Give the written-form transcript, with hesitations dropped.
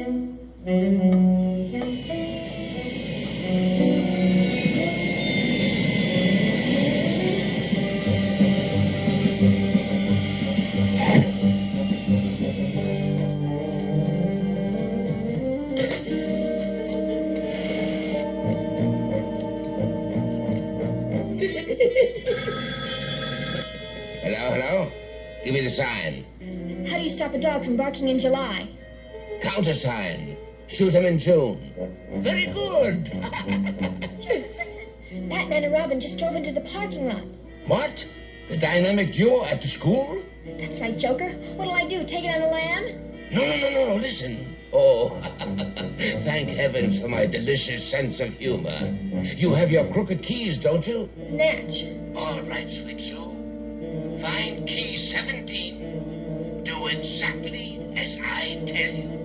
Hello, hello? Give me the sign. How do you stop a dog from barking in July? Countersign. Shoot him in June. Very good. Joker, listen. Batman and Robin just drove into the parking lot. What? The dynamic duo at the school? That's right, Joker. What'll I do, take it on a lamb? No, listen. Oh, thank heavens for my delicious sense of humor. You have your crooked keys, don't you? Natch. All right, sweet Sue. Find key 17. Do exactly as I tell you.